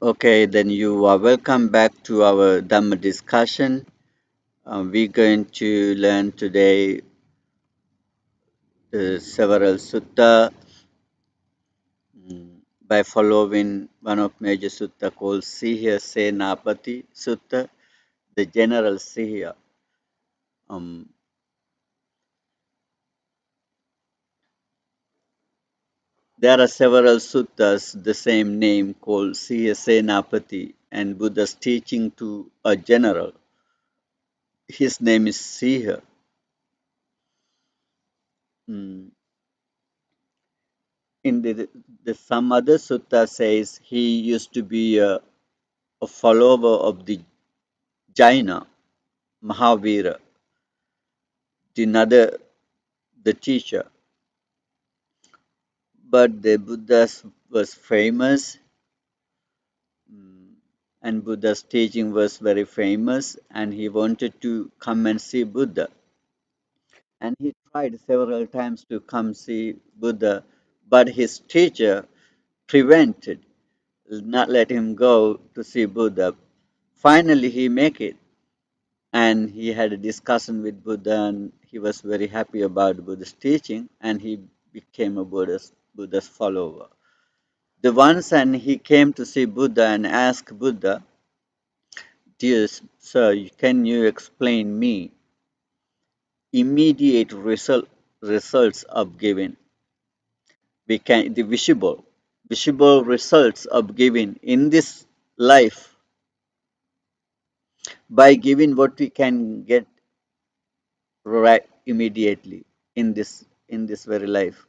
Okay, then you are welcome back to our Dhamma discussion. We're going to learn today several sutta by following one of major sutta called Sihya Senapati Sutta, the General Sihya. Um, there are several suttas the same name called Sihya Senapati, and Buddha's teaching to a general. His name is Sihya. Mm, In the some other sutta says he used to be a follower of the Jaina Mahavira, another the teacher. But the Buddha was famous, mm, and Buddha's teaching was very famous, and he wanted to come and see Buddha. And he tried several times to come see Buddha, but his teacher prevented, not let him go to see Buddha. Finally, he make it, and he had a discussion with Buddha, and he was very happy about Buddha's teaching, and he became a Buddha's follower. The once and he came to see Buddha and asked Buddha, "Dear sir, can you explain me immediate results of giving? We can the visible results of giving in this life by giving what we can get right immediately in this very life."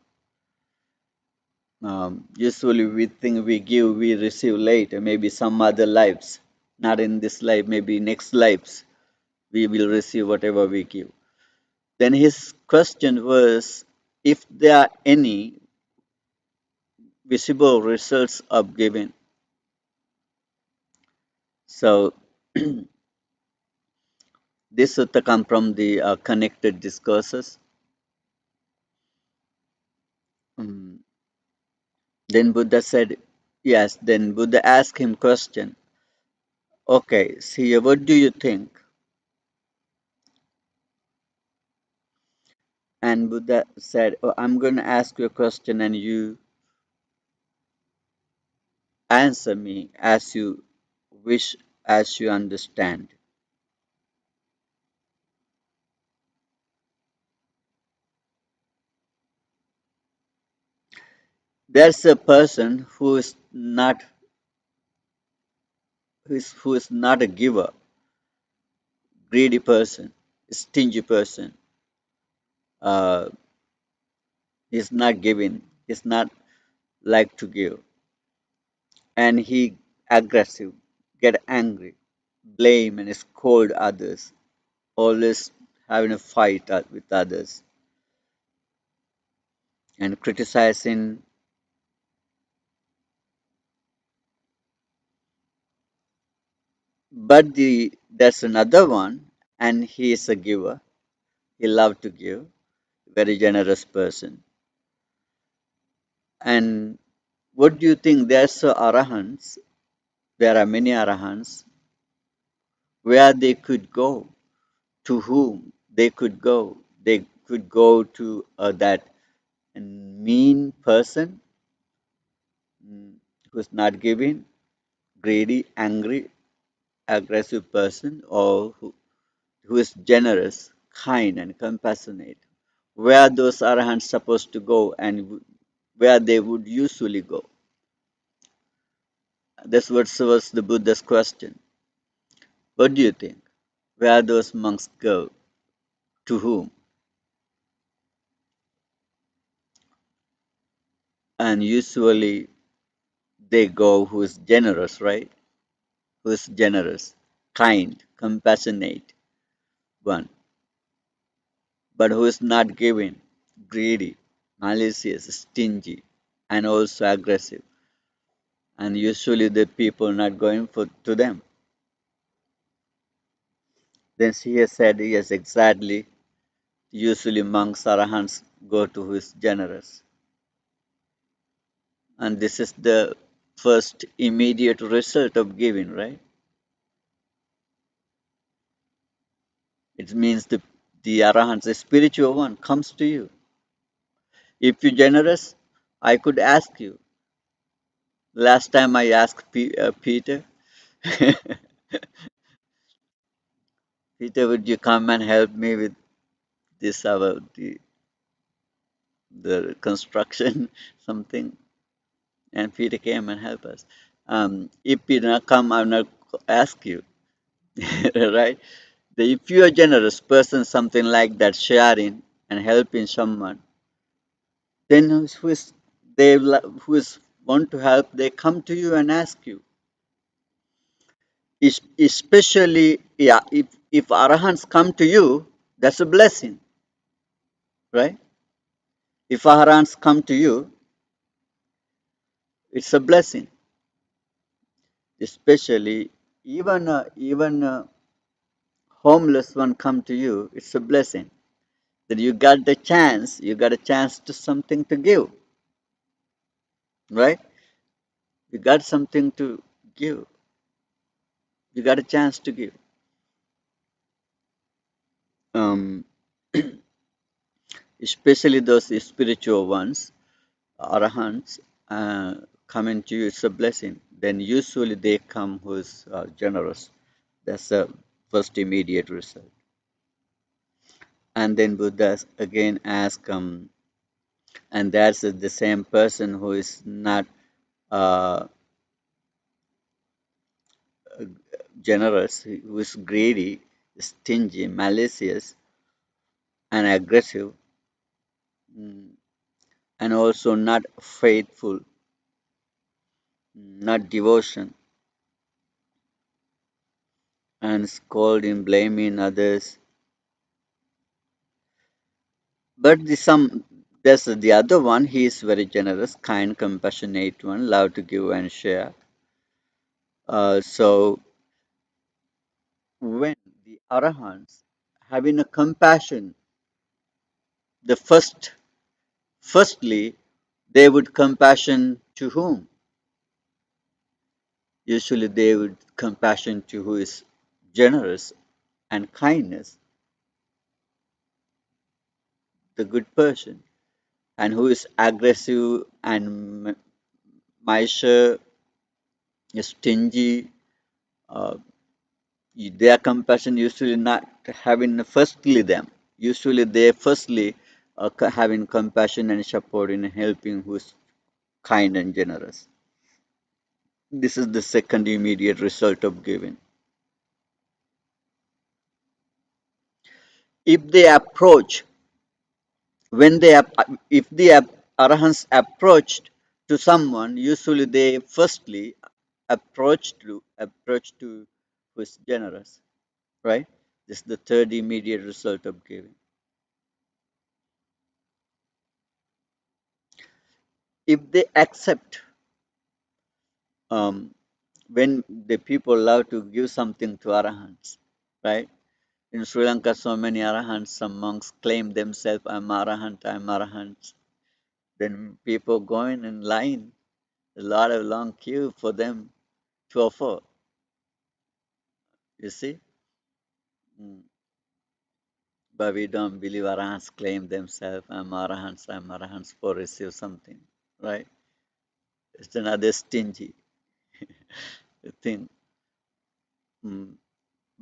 Usually we think we give, we receive later, maybe some other lives, not in this life, maybe next lives, we will receive whatever we give. Then his question was if there are any visible results of giving. So this sutta come from the connected discourses. Mm. Then Buddha said, yes, then Buddha asked him question, okay, see, what do you think? And Buddha said, oh, I'm going to ask you a question and you answer me as you wish, as you understand. There's a person who is not a giver, greedy person, stingy person. Uh, he's not giving. He's not like to give, and he aggressive, get angry, blame and scold others, always having a fight with others and criticizing. But there's another one, and he is a giver. He loves to give, very generous person. And what do you think? There's arahants. There are many arahants where they could go, to whom they could go. They could go to that mean person, mm, who's not giving, greedy, angry, aggressive person, or who is generous, kind, and compassionate. Where those arahants supposed to go and where they would usually go? This was the Buddha's question. What do you think? Where those monks go? To whom? And usually they go who is generous, right? Who is generous, kind, compassionate one, but who is not giving, greedy, malicious, stingy, and also aggressive. And usually the people not going to them. Then she has said, yes, exactly. Usually monks, arahants go to who is generous. And this is the first immediate result of giving, right? It means the arahant, the spiritual one, comes to you. If you're generous, I could ask you. Last time I asked Peter, Peter, would you come and help me with this about the construction something? And Peter came and helped us. If Peter not come, I'll not ask you, right? If you are generous person, something like that, sharing and helping someone, then who is want to help, they come to you and ask you. Especially, yeah, if arahants come to you, that's a blessing, right? If arahants come to you, it's a blessing. Especially, even homeless one come to you, it's a blessing. That you got a chance to something to give, right? You got something to give. You got a chance to give. Um, Especially those spiritual ones, arahants, coming to you, it's a blessing. Then usually they come who's generous. That's the first immediate result. And then Buddha again ask, and that's the same person who is not uh, generous, who is greedy, stingy, malicious, and aggressive, mm, and also not faithful, not devotion, and scolding, blaming others. But there's the other one. He is very generous, kind, compassionate one, love to give and share. So when the arahants having a compassion, the firstly they would compassion to whom? Usually they would compassion to who is generous and kindness, the good person, and who is aggressive and miser, stingy. Uh, their compassion usually not having firstly them. Usually they firstly having compassion and supporting and helping who is kind and generous. This is the second immediate result of giving. If they approach, when they if the arahants approached to someone, usually they firstly approach to who is generous, right? This is the third immediate result of giving. If they accept, um, when the people love to give something to arahants, right? In Sri Lanka, so many arahants, some monks claim themselves, I'm arahant, I'm arahant. Then people going in line, a lot of long queue for them to offer. You see? Mm. But we don't believe arahants claim themselves, I'm arahants for receive something, right? It's another stingy thing. Mm.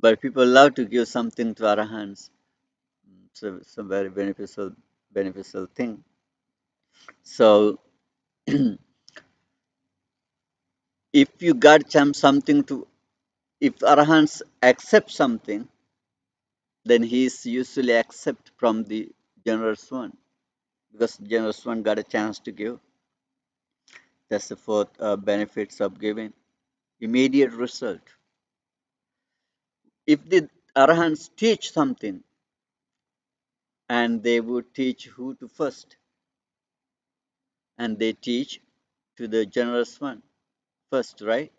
But people love to give something to arahants. So it's a very beneficial thing. So if you got something to, if arahants accept something, then he is usually accept from the generous one, because generous one got a chance to give. That's the fourth benefits of giving. Immediate result. If the arahants teach something, and they would teach who to first, and they teach to the generous one first, right?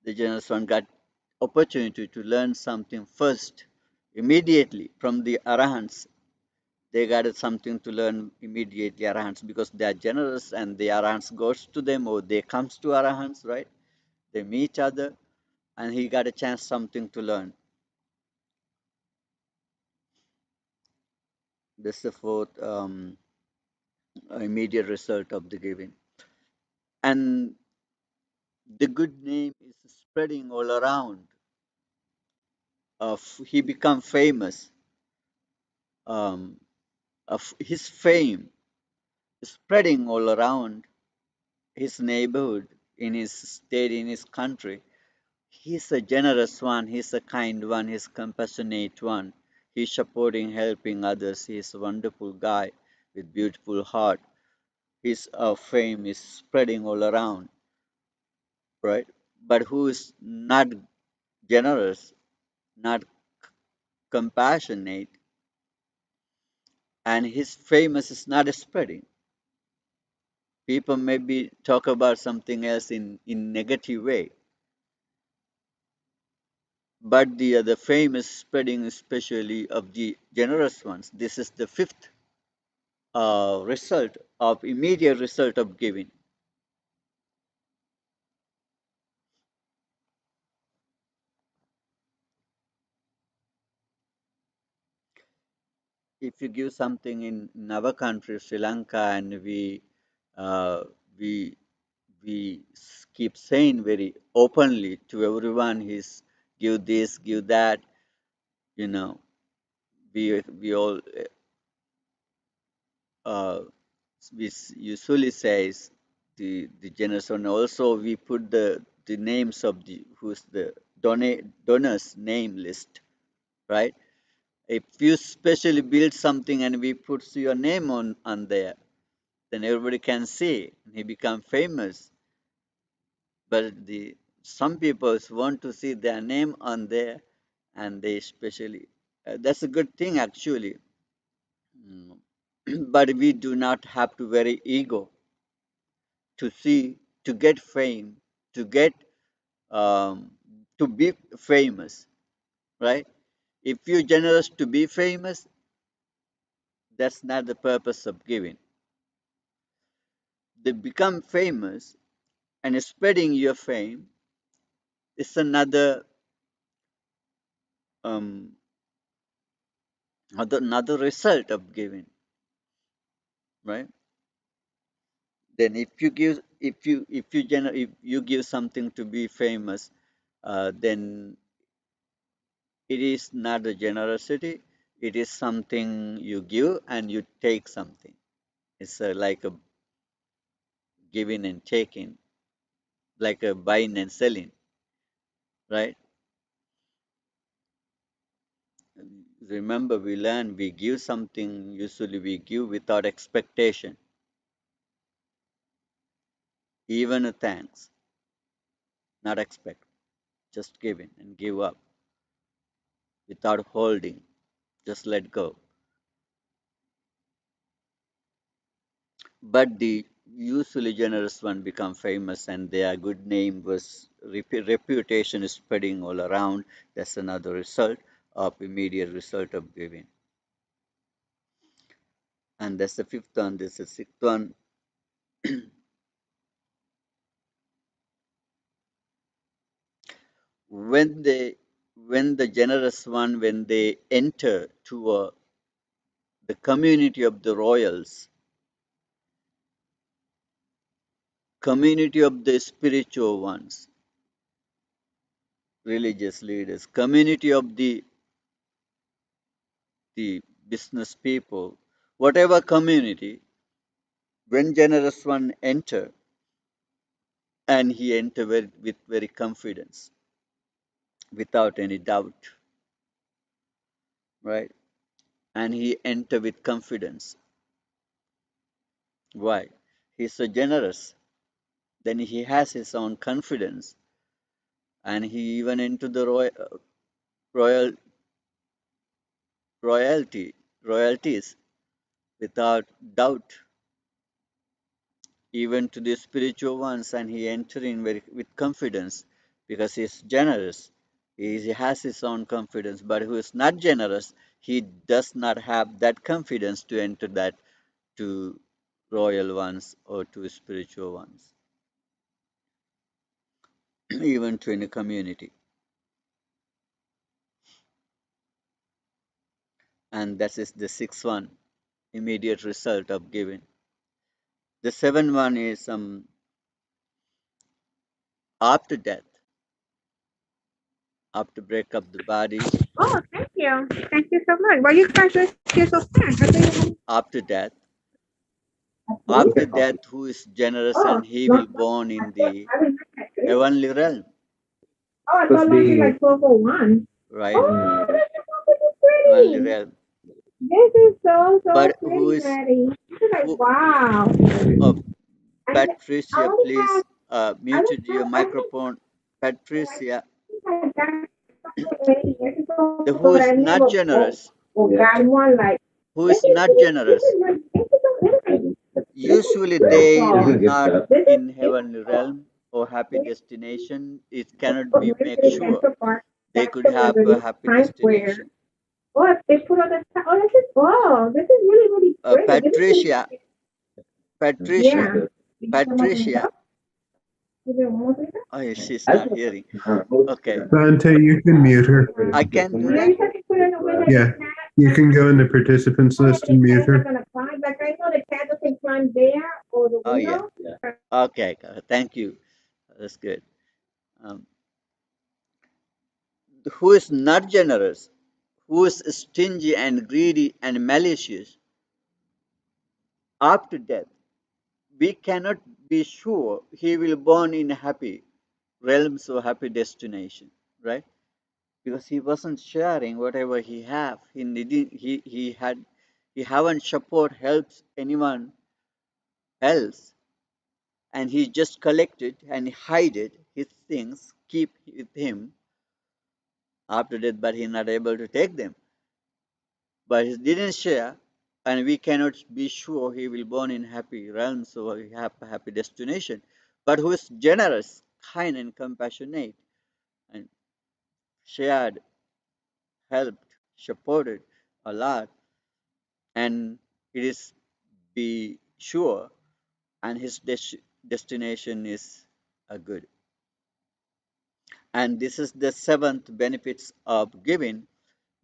The generous one got opportunity to learn something first, immediately from the arahants. they got something to learn immediately arahants because they are generous and the arahants goes to them or they comes to arahants, right? They meet each other and he got a chance something to learn. This is the fourth immediate result of the giving. And the good name is spreading all around. He become famous. Um, of his fame spreading all around his neighborhood, in his state, in his country. He's a generous one, he's a kind one, he's a compassionate one. He's supporting, helping others. He's a wonderful guy with beautiful heart. His fame is spreading all around, right? But who is not generous, not compassionate, and his famous is not spreading. People maybe talk about something else in negative way, but the fame is spreading, especially of the generous ones. This is the fifth result of immediate result of giving. If you give something in our country, Sri Lanka, and uh, we we keep saying very openly to everyone, is give this, give that. You know, we all uh, usually says the generous one. Also, we put the names of the who's the donors name list, right? If you specially build something and we put your name on there, then everybody can see. He become famous. But the some people want to see their name on there, and they especially that's a good thing actually. Mm. But we do not have to very ego to see to get fame, to get um, to be famous, right? If you're generous to be famous, that's not the purpose of giving. They become famous and spreading your fame is um, another result of giving, right? Then if you give something to be famous, then it is not a generosity. It is something you give and you take something. It's like a giving and taking, like a buying and selling, right? Remember, we learn we give something. Usually, we give without expectation, even a thanks, not expect, just giving and give up without holding, just let go. But the usually generous one become famous and their good name was reputation is spreading all around. That's another result of immediate result of giving. And that's the fifth one. This is sixth one. when they when the generous one when they enter to the community of the royals, community of the spiritual ones, religious leaders, community of the business people, whatever community, when generous one enter, and he enter with very confidence, without any doubt, right? And he enter with confidence. Why? He's so generous. Then he has his own confidence, and he even into the royal royalty royalties without doubt, even to the spiritual ones, and he enter in very with confidence because he's generous. He has his own confidence, but who is not generous, he does not have that confidence to enter that to royal ones or to spiritual ones, even to in a community. And that is the sixth one, immediate result of giving. The seventh one is after death, after break up the body, Oh, thank you. Thank you so much. Well, you guys are here so fast. I think after death, after you death, who is generous Oh, and he will not born in the I didn't like that. heavenly realm, Oh, I thought it was like 1201. right? Oh, this is so Heavenly pretty. realm. This is so But who pretty, is Maddie. This is like, who? wow. I, I Patricia, only have, please I mute don't your have, I microphone. Patricia, think I got so many years ago, the but who I is never not generous, got one like, who is not this generous. is really, this is so interesting. This is Usually they are beautiful. not This is in heavenly beautiful. realm or happy This destination. It is cannot for be make University sure Central Park. they That's could the one have a underneath happy Times Square. destination. Oh, they put on the top. Oh, this is oh, this is really really pretty. Give me some. Patricia, Patricia, Yeah. Did you come up and Patricia. talk? You did one more thing? Oh, she's not hearing. Okay, Dante, you can mute her. I can do Yeah, that. you said you put it in a way that Yeah, you can go in the participants oh, list the and mute cat's not her. gonna climb. Like I know the cat doesn't climb there or the Oh yeah. window. Okay, thank you. That's good. Um, who is not generous, who is stingy and greedy and malicious after death, we cannot be sure he will born in happy realms or happy destination, right? Because he wasn't sharing whatever he have. He haven't support helps anyone else, and he just collected and hide it his things, keep with him after death, but he not able to take them. But he didn't share, and we cannot be sure he will born in happy realms or happy destination. But who is generous, kind, and compassionate, and shared, helped, supported a lot, and it is be sure, and his destination is a good. And this is the seventh benefits of giving.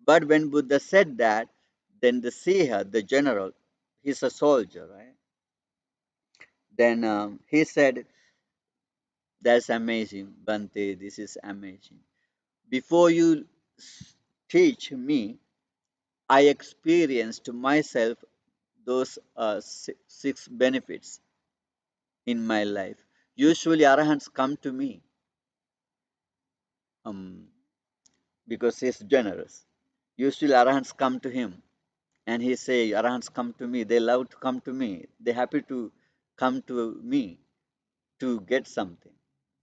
But when Buddha said that, then the Siha, the general, he's a soldier, right? Then he said, "That's amazing, Bante. This is amazing. Before you teach me, I experienced myself those six benefits in my life. Usually, arahants come to me um, because he's generous. Usually, arahants come to him, and he say, "Arahants come to me. They love to come to me. They happy to come to me to get something,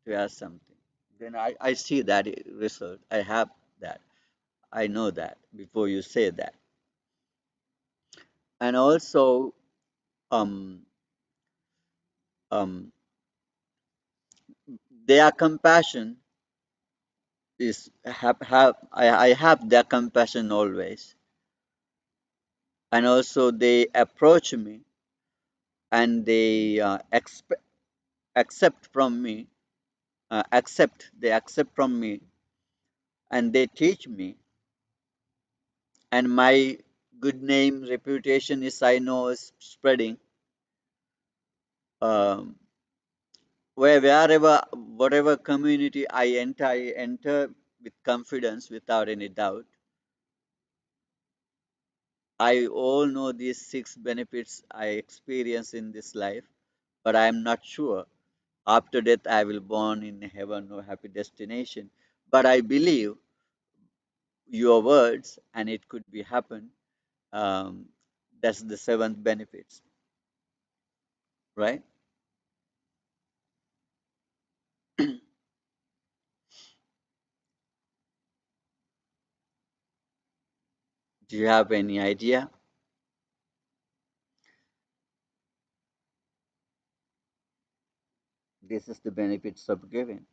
to ask something." Then I see that result. I have that. I know that before you say that. And also, um, um, their compassion is I have their compassion always. And also, they approach me and they accept from me, they accept from me, and they teach me. And my good name, reputation is I know is spreading. Um, wherever whatever community I enter with confidence without any doubt. I all know these six benefits I experience in this life, but I am not sure after death I will born in heaven or happy destination. But I believe your words, and it could be happen. Um, that's the seventh benefits, right? Do you have any idea? This is the benefits of giving.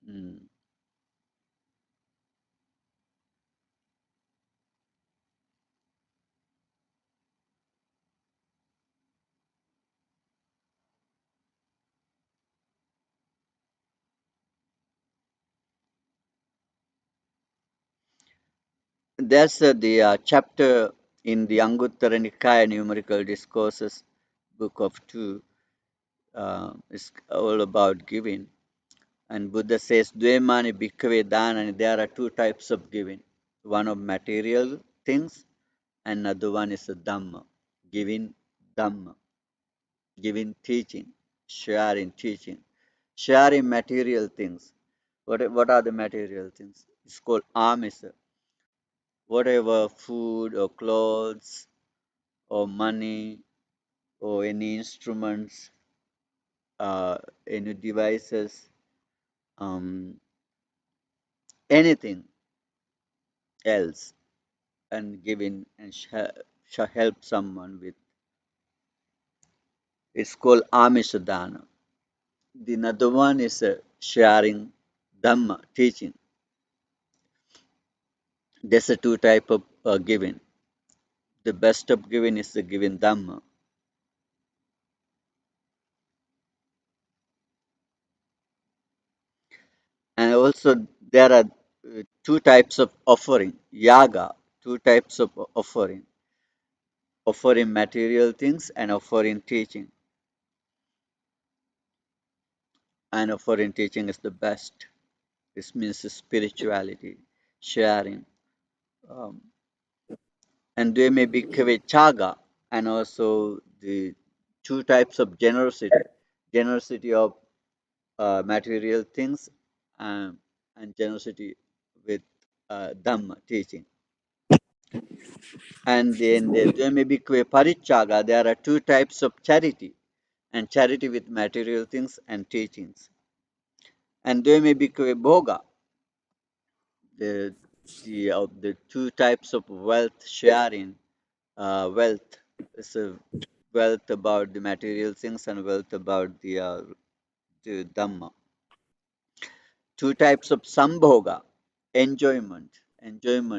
Mm. And there's the chapter in the Anguttara Nikaya Numerical Discourses, book of 2, is all about giving. And Buddha says, Dvemani bhikkhave dhanani, there are two types of giving. One of material things, and another one is a Dhamma, giving Dhamma, giving teaching, sharing teaching, sharing material things. What are the material things? It's called amisa. Whatever food or clothes or money or any instruments, uh, any devices, um, anything else, and giving and shall help someone with. It's called Amisha. The another one is sharing Dhamma, teaching. There's a two type of giving. The best of giving is the giving Dhamma. And also there are two types of offering. Yaga, two types of offering. Offering material things and offering teaching. And offering teaching is the best. This means spirituality, sharing. Um, and there may be chaga and also the two types of generosity of material things, um, and generosity with Dhamma teaching. And then there may be parichaga, there are two types of charity, and charity with material things and teachings. And there may be bhoga, the the two types of wealth sharing. Wealth is a wealth about the material things and wealth about the Dhamma. Two types of sambhoga, enjoyment,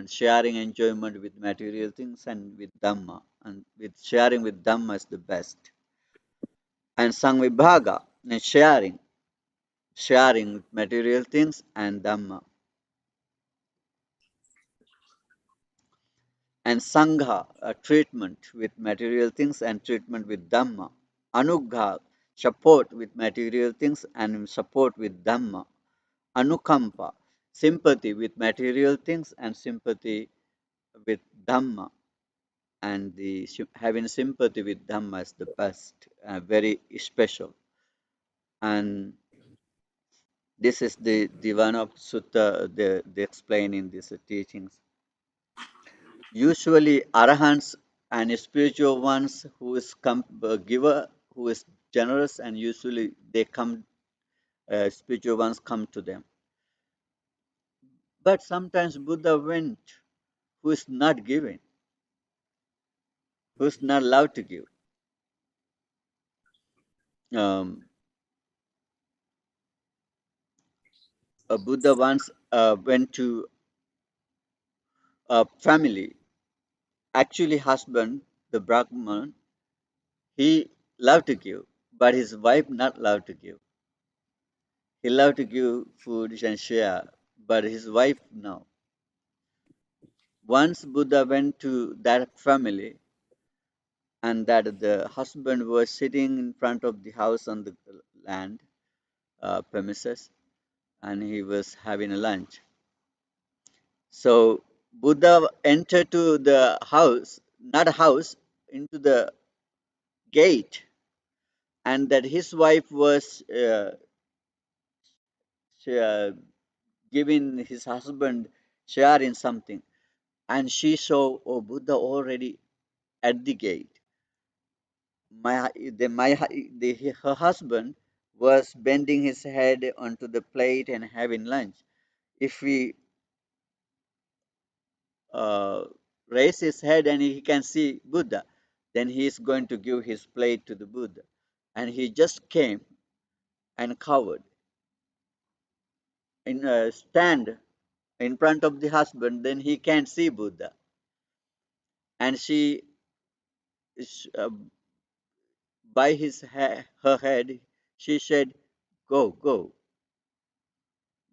sharing enjoyment with material things and with Dhamma, and with sharing with Dhamma is the best. And samvibhaga, and sharing with material things and Dhamma. And sangha, a treatment with material things and treatment with Dhamma. Anugha, support with material things and support with Dhamma. Anukampa, sympathy with material things and sympathy with Dhamma. And the having sympathy with Dhamma is the best, very special. And this is the one of Sutta they explain in these teachings. Usually, arahants and spiritual ones who is giver, who is generous, and usually they come, spiritual ones come to them. But sometimes Buddha went who is not giving, who is not allowed to give. Um, a Buddha once went to a family, actually husband, the Brahman, he loved to give, but his wife not allowed to give. He loved to give food and share, but his wife no. Once Buddha went to that family, and that the husband was sitting in front of the house on the land premises, and he was having a lunch. So Buddha entered to the house, not a house, into the gate, and that his wife was uh, giving his husband share in something, and she saw, oh, Buddha already at the gate. Her husband was bending his head onto the plate and having lunch. If we uh, raise his head and he can see Buddha, then he is going to give his plate to the Buddha. And he just came and covered in a stand in front of the husband, then he can't see Buddha. And she is, by her head, she said, go, go.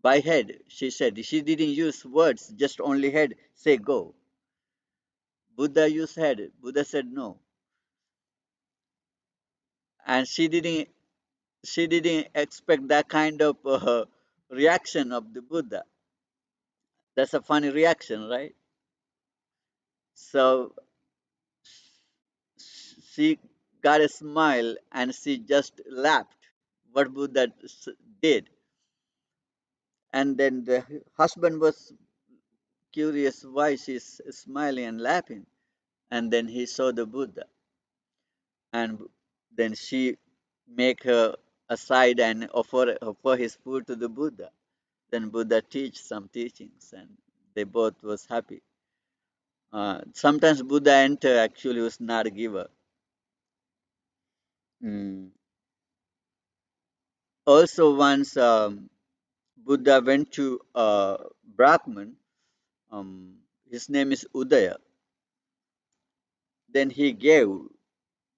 By head, she said. She didn't use words, just only head, say go. Buddha, you said it. Buddha said no. And she didn't expect that kind of reaction of the Buddha. That's a funny reaction, right? So she got a smile and she just laughed what Buddha did. And then the husband was curious why she's smiling and laughing. And then he saw the Buddha. And then she make her aside and offer his food to the Buddha. Then Buddha teach some teachings and they both was happy. Sometimes Buddha enter actually was not a giver. Mm. Also once Buddha went to Brahman, his name is Udaya. Then he gave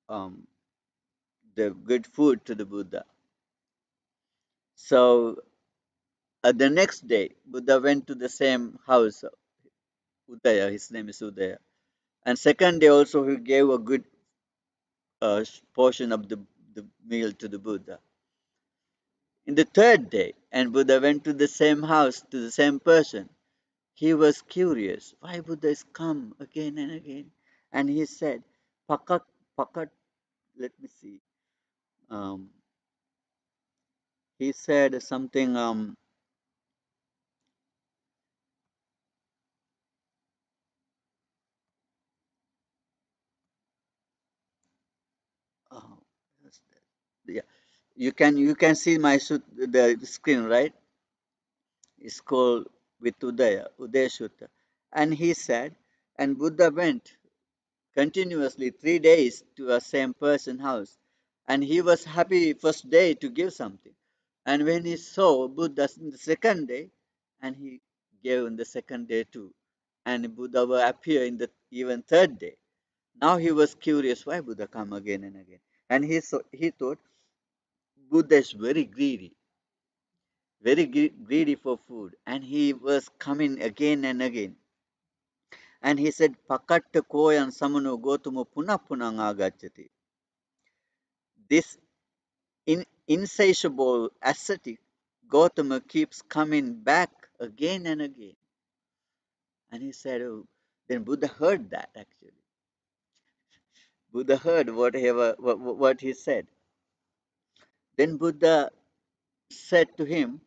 um, the good food to the Buddha. So the next day, Buddha went to the same house, Udaya. His name is Udaya. And second day also he gave a good portion of the meal to the Buddha. In the third day, and Buddha went to the same house to the same person. He was curious why Buddha is come again and again, and he said, "Pakat, pakat." Let me see. Um, he said something. Oh, yeah. You can see my the screen, right? It's called with Udaya Sutta. And he said, and Buddha went continuously 3 days to a same person house. And he was happy first day to give something. And when he saw Buddha in the second day, and he gave in the second day too. And Buddha will appear in the even third day. Now he was curious why Buddha come again and again. And he thought Buddha is very greedy, very greedy for food. And he was coming again and again. And he said, Pakatta koyan samano gotumo punang agachati. This insatiable ascetic Gautama keeps coming back again and again. And he said, oh, then Buddha heard that actually. Buddha heard what he said. Then Buddha said to him,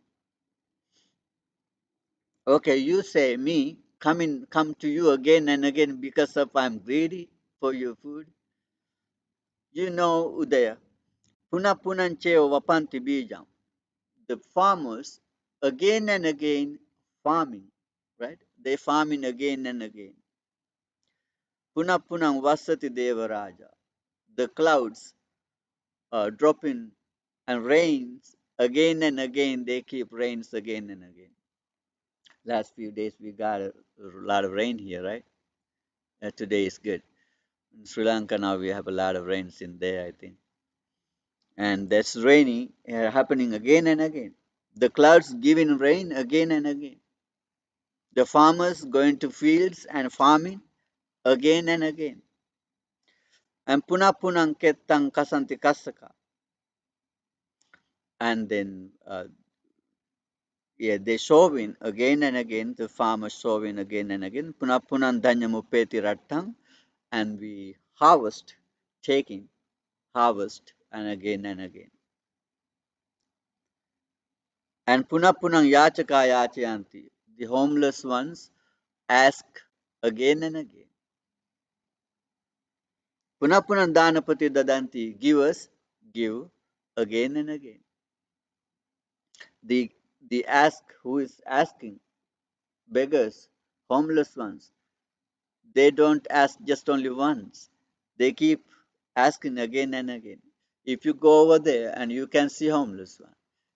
okay, you say me come to you again and again because of I'm greedy for your food. You know, Udaya, punapunancheo vapanti bijam. The farmers again and again farming, right? They farming again and again. Punapunang vasati devaraja. The clouds dropping and rains again and again. They keep rains again and again. Last few days we got a lot of rain here, right? Today is good. In Sri Lanka now we have a lot of rains in there, I think. And that's raining happening again and again. The clouds giving rain again and again. The farmers going to fields and farming again and again. And punang ketang kasanti kasaka. And then yeah, they sowing again and again, the farmers sowing again and again. Punapunan dhanyamupeti rattang, and we harvest, taking, harvest, and again. And punapunang yachaka yachayanti. The homeless ones ask again and again. Punapunan dhanapati dadanti. Give us, give again and again. The the ask who is asking, beggars, homeless ones, they don't ask just only once. They keep asking again and again. If you go over there and you can see homeless one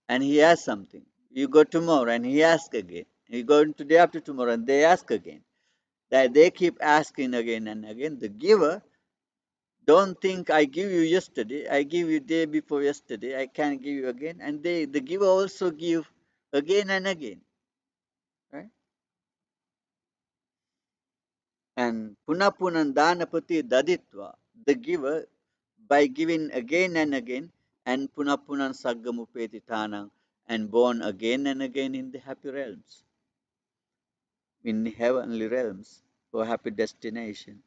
and he asks something, you go tomorrow and he asks again. You go into day after tomorrow and they ask again. That they keep asking again and again. The giver don't think I give you yesterday, I give you day before yesterday, I can't give you again. And the giver also give again and again. Right? And punapunan danapati daditva, the giver, by giving again and again, and punapunan saggamupeti tanang, and born again and again in the happy realms, in the heavenly realms, for happy destination.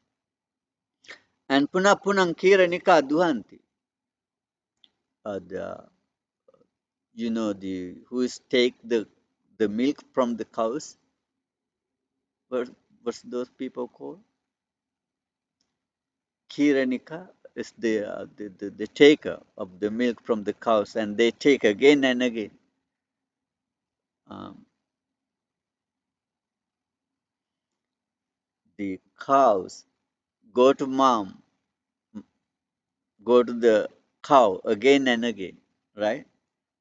And punapunang kiranika duhanti, the the who is take the milk from the cows. What's those people called? Kiranika is the taker of the milk from the cows, and they take again and again. Um, the cows go to mom, go to the cow again and again, right?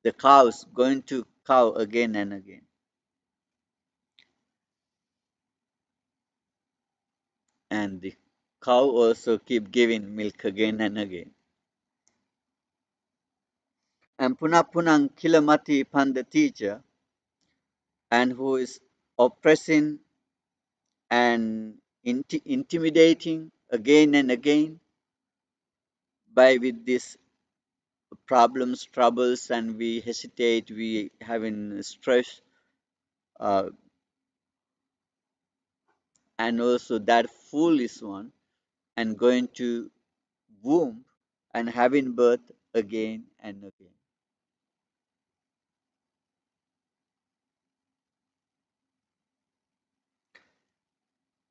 The cows going to cow again and again, and the cow also keep giving milk again and again. And punapunang kilamati panda teacher, and who is oppressing and intimidating again and again by with these problems, troubles, and we hesitate, we having stress, uh, and also that foolish one, and going to womb and having birth again and again.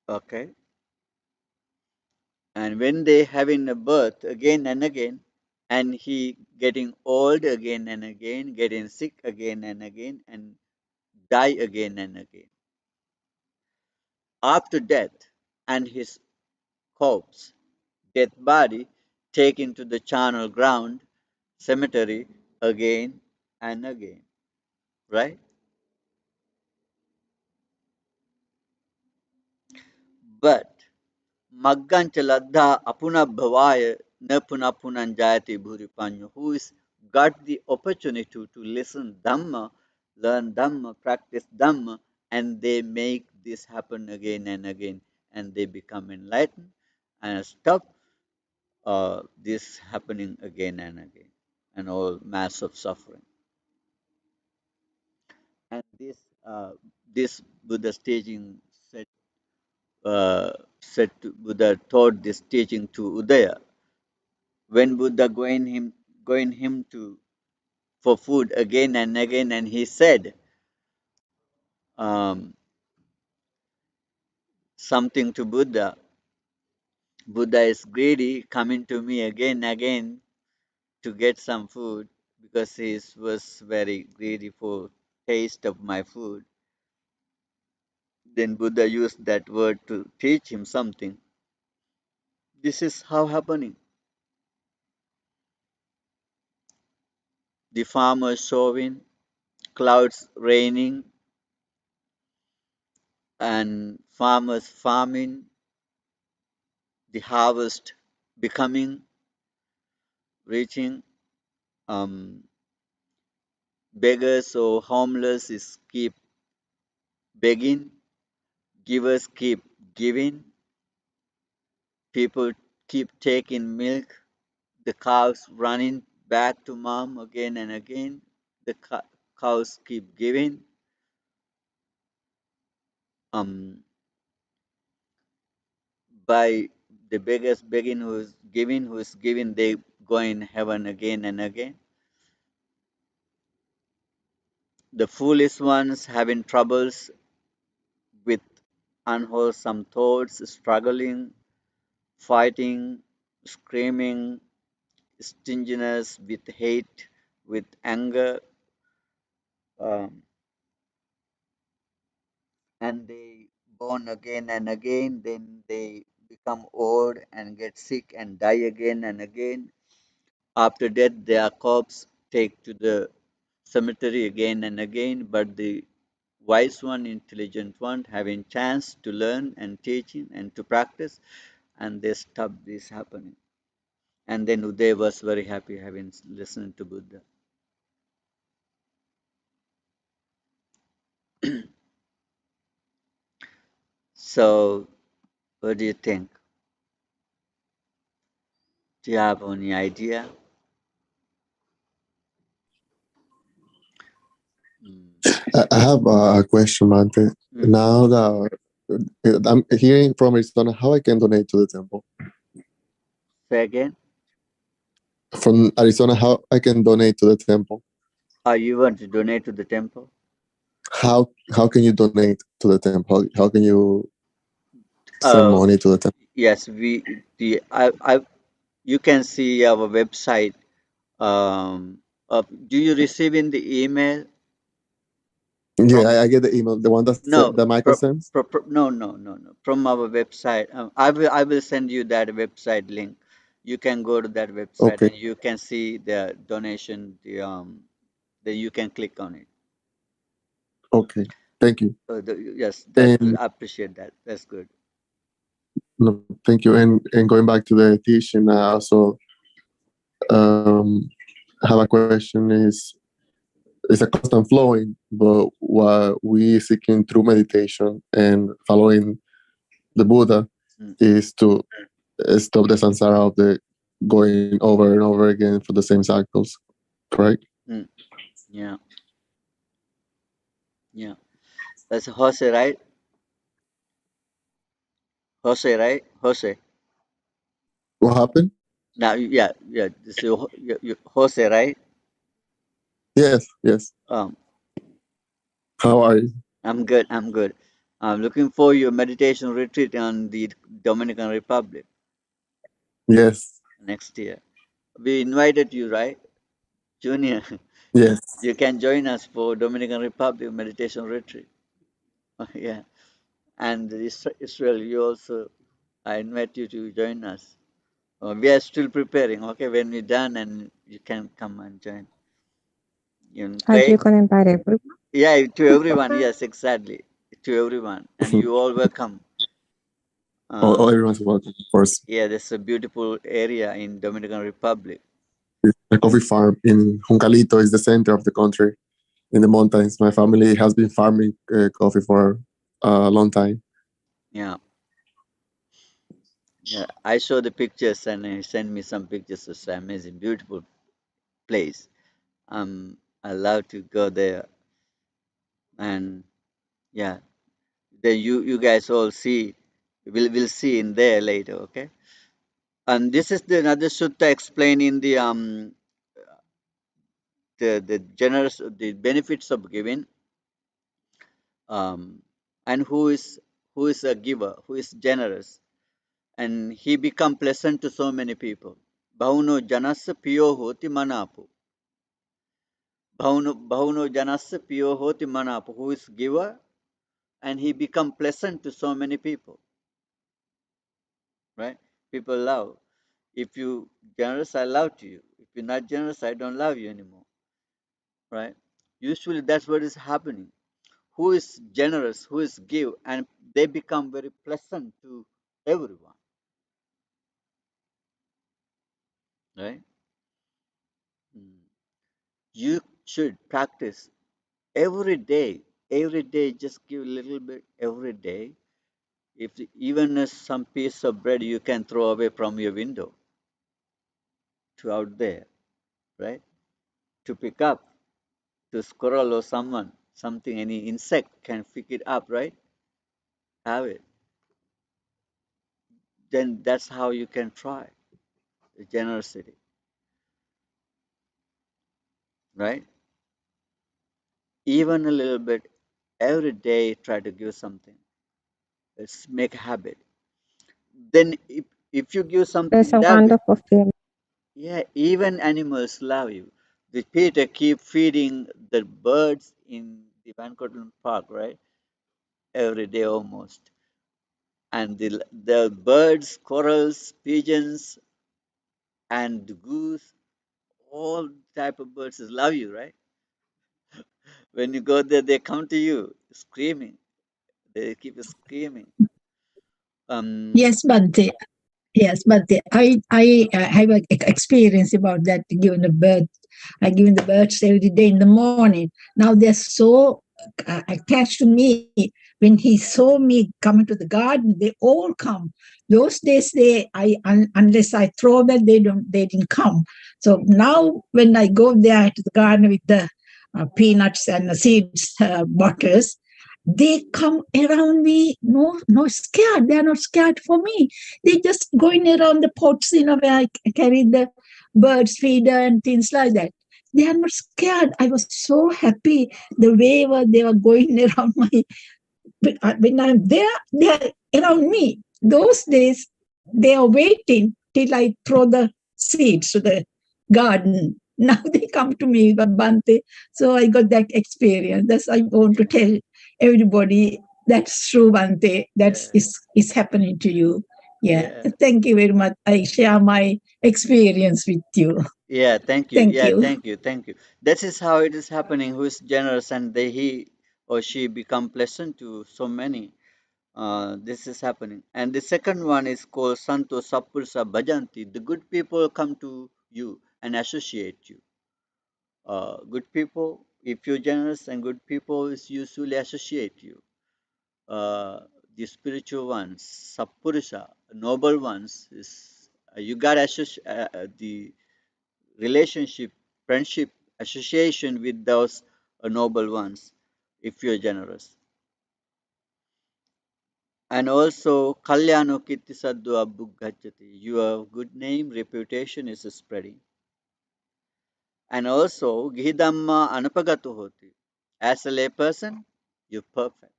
Okay, and when they having a birth again and again, and he getting old again and again, getting sick again and again, and die again and again. After death, and his corpse, dead body, taken to the charnel ground cemetery again and again, right? But Maggancha Ladha Apunabhavaya Napunapunan Jayati Bhuripanyo, who is got the opportunity to listen Dhamma, learn Dhamma, practice Dhamma, and they make this happen again and again, and they become enlightened and stop this happening again and again, and all mass of suffering. And this Buddha's teaching said said to, Buddha taught this teaching to Udaya when Buddha going him to for food again and again, and he said um, something to Buddha. Buddha is greedy, coming to me again and again to get some food because he was very greedy for taste of my food. Then Buddha used that word to teach him something. This is how happening. The farmers sowing, clouds raining, and farmers farming, the harvest becoming, reaching, um, beggars or homeless is keep begging, givers keep giving, people keep taking milk, the cows running back to mom again and again, the cows keep giving, um, by the beggars begging who is giving, they go in heaven again and again. The foolish ones having troubles with unwholesome thoughts, struggling, fighting, screaming, stinginess, with hate, with anger, um, and they born again and again, then they become old and get sick and die again and again. After death, their corpse take to the cemetery again and again, but the wise one, intelligent one, having chance to learn and teaching and to practice, and they stop this happening. And then Uday was very happy having listened to Buddha. So What do you think? Do you have any idea? Mm. I have a question, Mante. Mm. Now that I'm hearing from Arizona, how I can donate to the temple? Say again? From Arizona, how I can donate to the temple? You want to donate to the temple? How can you donate to the temple? How can you send Uh, money to the temple? yes, you can see our website. Do you receive in the email Yeah, from? I get the email, the one No, that Michael sends. no. From our website. I will send you that website link. You can go to that website Okay, and you can see the donation. Then you can click on it. okay, thank you. Yes, that will And appreciate that. That's good. no, thank you. And going back to the teaching, I also um, have a question. Is it's a constant flowing, but what we seeking through meditation and following the Buddha Mm, is to stop the samsara of the going over and over again for the same cycles. Correct? mm, yeah, yeah. That's Jose, right? Jose, right? Jose. What happened? Now, yeah. This is Jose, right? Yes, yes. Um, How are you? I'm good. I'm good. I'm looking for your meditation retreat on the Dominican Republic Yes, next year. We invited you, right, Junior? yes. You can join us for Dominican Republic meditation retreat. Yeah, and Israel, you also. I invite you to join us. We are still preparing. Okay, when we're done, and you can come and join. Are Craig? you gonna invite everyone? Yeah, to everyone. Yes, exactly. To everyone, and you all welcome. All Um, everyone's welcome, of course. yeah, there's a beautiful area in Dominican Republic. The coffee farm in Juncalito is the center of the country in the mountains. My family has been farming coffee for a long time. Yeah, yeah. I saw the pictures, and he sent me some pictures. It's an amazing, beautiful place. I love to go there, and yeah, then you guys all see. We'll see in there later. Okay. And this is the another sutta explaining the benefits of giving, um, and who is a giver, who is generous, and he become pleasant to so many people. Bhauno janasya piyo hoti manapu. Bhauno janasya piyo hoti manapu. Who is giver, and he become pleasant to so many people. Right? People love. If you generous, I love to you. If you're not generous, I don't love you anymore. Right? Usually that's what is happening. Who is generous, who is give, and they become very pleasant to everyone. Right? Mm. You should practice every day. Every day, just give a little bit every day. If even some piece of bread you can throw away from your window to out there, right? To pick up, to squirrel or someone, something, any insect can pick it up, right? Have it. Then that's how you can try the generosity, right? Even a little bit every day, try to give something. Let's make a habit. Then if you give That's something a that way, wonderful feeling. yeah, even animals love you. The Peter keep feeding the birds in the Vancouver Park, right? Every day almost. And the birds, squirrels, pigeons, and the goose, all type of birds love you, right? When you go there, they come to you screaming. They keep screaming. Um, Yes, but I have an experience about that. Given the bird, I given the birds every day in the morning. Now they're so attached to me. when he saw me coming to the garden, they all come. Those days, unless I throw them, they didn't come. So now, when I go there to the garden with the peanuts and the seeds bottles, they come around me, no scared. They are not scared for me. They just going around the pots, where I carry the birds feeder and things like that. They are not scared. I was so happy the way they were going around my. When I'm there, they are around me. Those days, they are waiting till I throw the seeds to the garden. Now they come to me, Bante. So I got that experience. That's I want to tell everybody that's true, Bante. That's is happening to you. Yeah. Thank you very much. I share my experience with you. Yeah, thank you. Thank Yeah, you. thank you. Thank you. That is how it is happening. Who is generous and he or she become pleasant to so many. This is happening. And the second one is called Santo Sapursa Bhajanti. The good people come to you and associate you. Good people, if you're generous and good people, is usually associate you. The spiritual ones, Sapurusha, noble ones, is you got the relationship, friendship, association with those noble ones if you're generous. And also, Kalyano Kirti Sadhu Abhugajati, your good name, reputation is spreading. And also, Gihidamma Anupagato Hoti, as a layperson, you're perfect.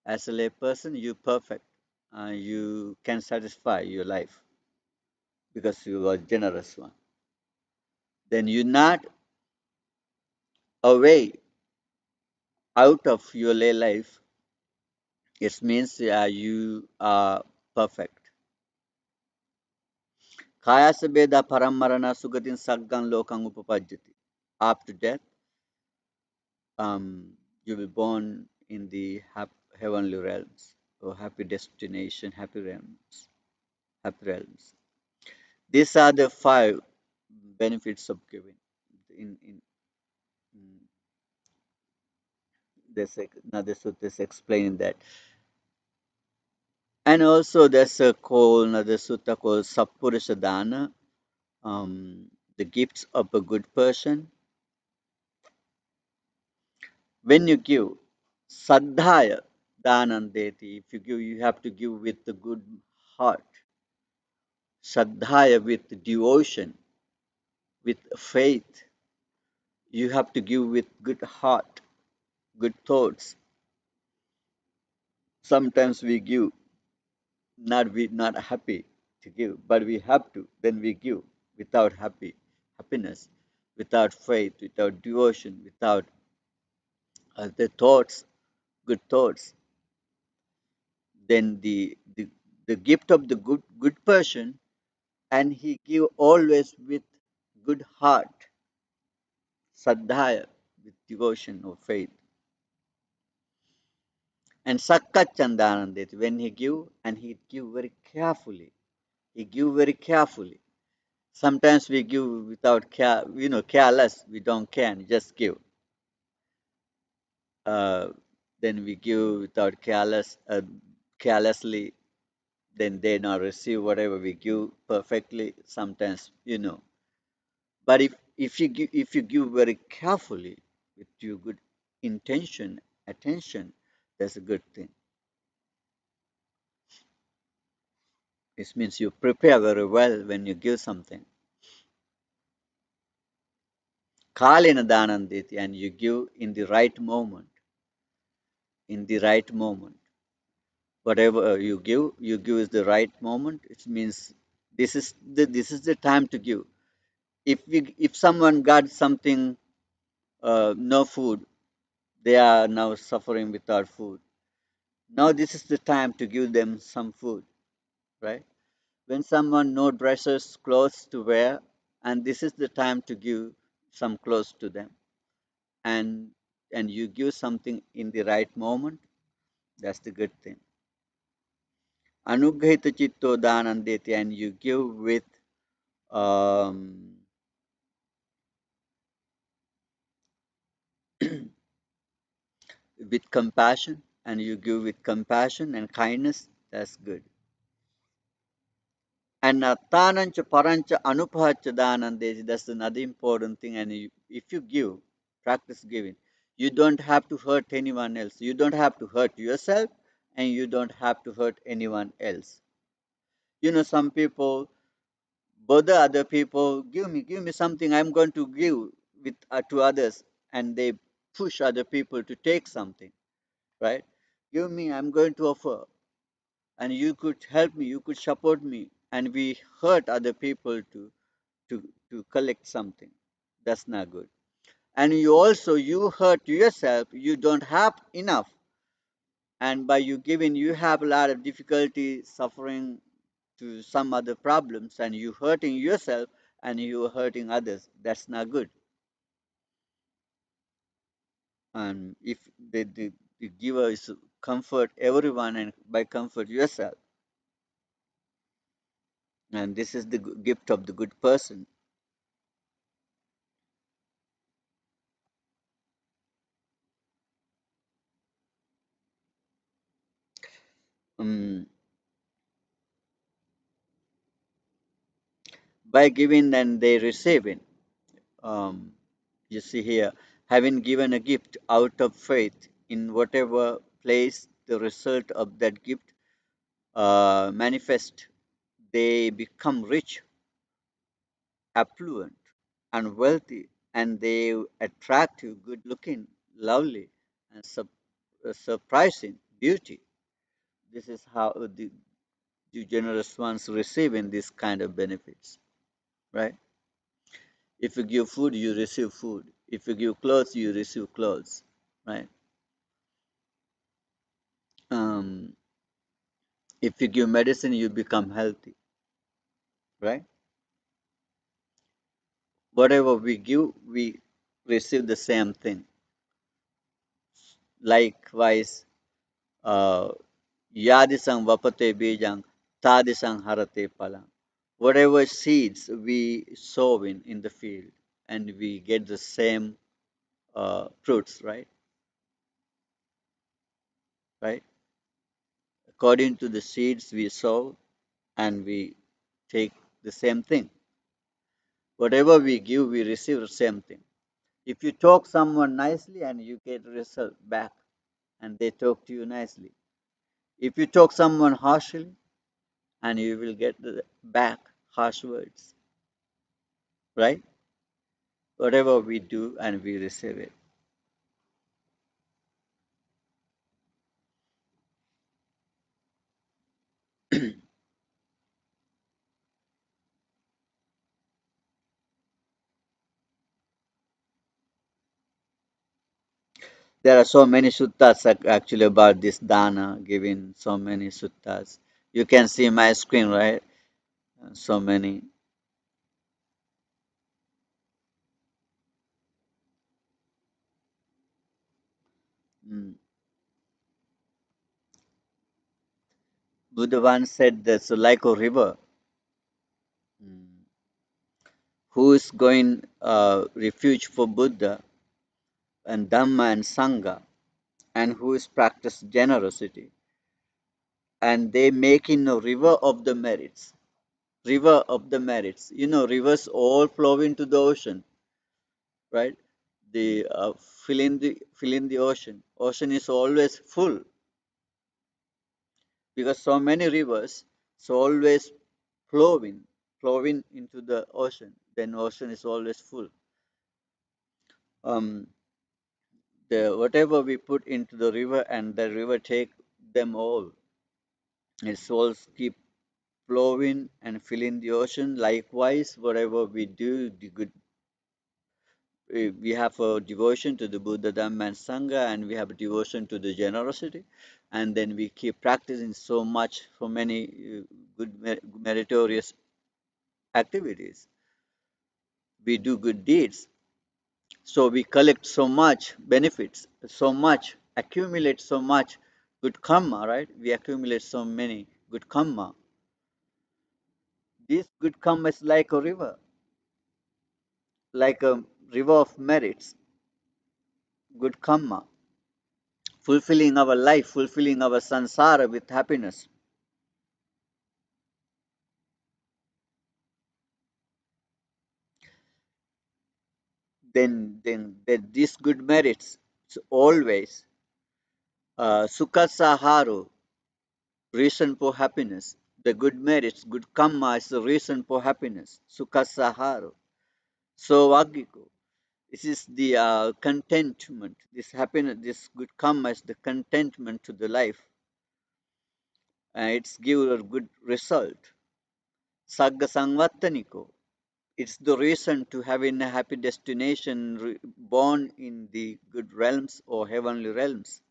As a layperson, you're perfect. You can satisfy your life because you are generous one. Then you're not away out of your lay life. It means you are perfect. Kaya sabeda paramarana sugatin saggan lokang upapajjati. After death, you will be born in the heavenly realms or happy destination, happy realms, happy realms. These are the 5 benefits of giving. In this another sutta is explaining that. And also there's another sutta called Sappurusha Dana, the gifts of a good person. When you give, Saddhaya Danandeti, if you give, you have to give with a good heart. Saddhaya with devotion, with faith. You have to give with good heart, good thoughts. Sometimes we give, not happy to give, but we have to. Then we give without happiness, without faith, without devotion, without the thoughts, good thoughts. Then the gift of the good person, and he give always with good heart, sadhaya, with devotion or faith. And sakkat chandanandit, when he give, and he give very carefully. He give very carefully. Sometimes we give without care, careless. We don't care, just give. Uh, then we give without carelessly. Then they not receive whatever we give perfectly. Sometimes. But if you give very carefully with your good intention, attention, that's a good thing. This means you prepare very well when you give something. Kalina dananditi, and you give in the right moment. In the right moment. Whatever you give is the right moment. It means this is the time to give. If someone got something, no food, they are now suffering without food. Now this is the time to give them some food, right? When someone no dresses, clothes to wear, and this is the time to give some clothes to them, and you give something in the right moment, that's the good thing. Anugrahita chitto danandeti, and you give with um, with compassion, and you give with compassion and kindness, that's good. And tanancha parancha anupahacha danandesi, that's another important thing. And if you give, practice giving, you don't have to hurt anyone else. You don't have to hurt yourself, and you don't have to hurt anyone else. Some people bother other people, give me something, I'm going to give with to others, and they push other people to take something, right? Give me, I'm going to offer, and you could help me, you could support me, and we hurt other people to collect something. That's not good. And you hurt yourself, you don't have enough, and by you giving, you have a lot of difficulty, suffering to some other problems, and you hurting yourself and you hurting others. That's not good. And if the giver is comfort everyone and by comfort yourself, and this is the gift of the good person. Um, by giving and they receiving. Um, you see here, having given a gift out of faith in whatever place the result of that gift manifest, they become rich, affluent, and wealthy, and they attractive, good looking, lovely, and surprising beauty. This is how the generous ones receive in this kind of benefits, right? If you give food, you receive food. If you give clothes, you receive clothes, right? Um, if you give medicine, you become healthy, right? Whatever we give, we receive the same thing. Likewise, uh, Yadisang vapate bijang, tadisang harate palang. Whatever seeds we sow in the field, and we get the same fruits, right? Right? According to the seeds we sow, and we take the same thing. Whatever we give, we receive the same thing. If you talk someone nicely, and you get result back, and they talk to you nicely. If you talk someone harshly, and you will get back harsh words, right? Whatever we do, and we receive it. There are so many suttas actually about this dana, giving so many suttas. You can see my screen, right? So many. Mm. Buddha once said that so like a river, mm, who is going refuge for Buddha and Dhamma and Sangha, and who is practice generosity, and they make in a river of the merits. River of the merits. Rivers all flow into the ocean, right? The fill in the ocean. Ocean is always full because so many rivers so always flowing into the ocean. Then ocean is always full. Um, the whatever we put into the river, and the river take them all. Its souls keep flowing and filling the ocean. Likewise, whatever we do, the good we have a devotion to the Buddha, Dhamma, and Sangha, and we have a devotion to the generosity, and then we keep practicing so many good meritorious activities. We do good deeds, so we collect so much benefits, so much accumulate so much good karma, right? We accumulate so many good karma. This good karma is like a river of merits, good karma fulfilling our life, fulfilling our samsara with happiness. Then these good merits, so always sukha saharo, reason for happiness. The good merits, good karma is the reason for happiness. Sukha saharo. So Vagiko. This is the contentment. This happiness, this good karma is the contentment to the life. It's give a good result. Sagga Sangvattaniko. It's the reason to having a happy destination born in the good realms or heavenly realms.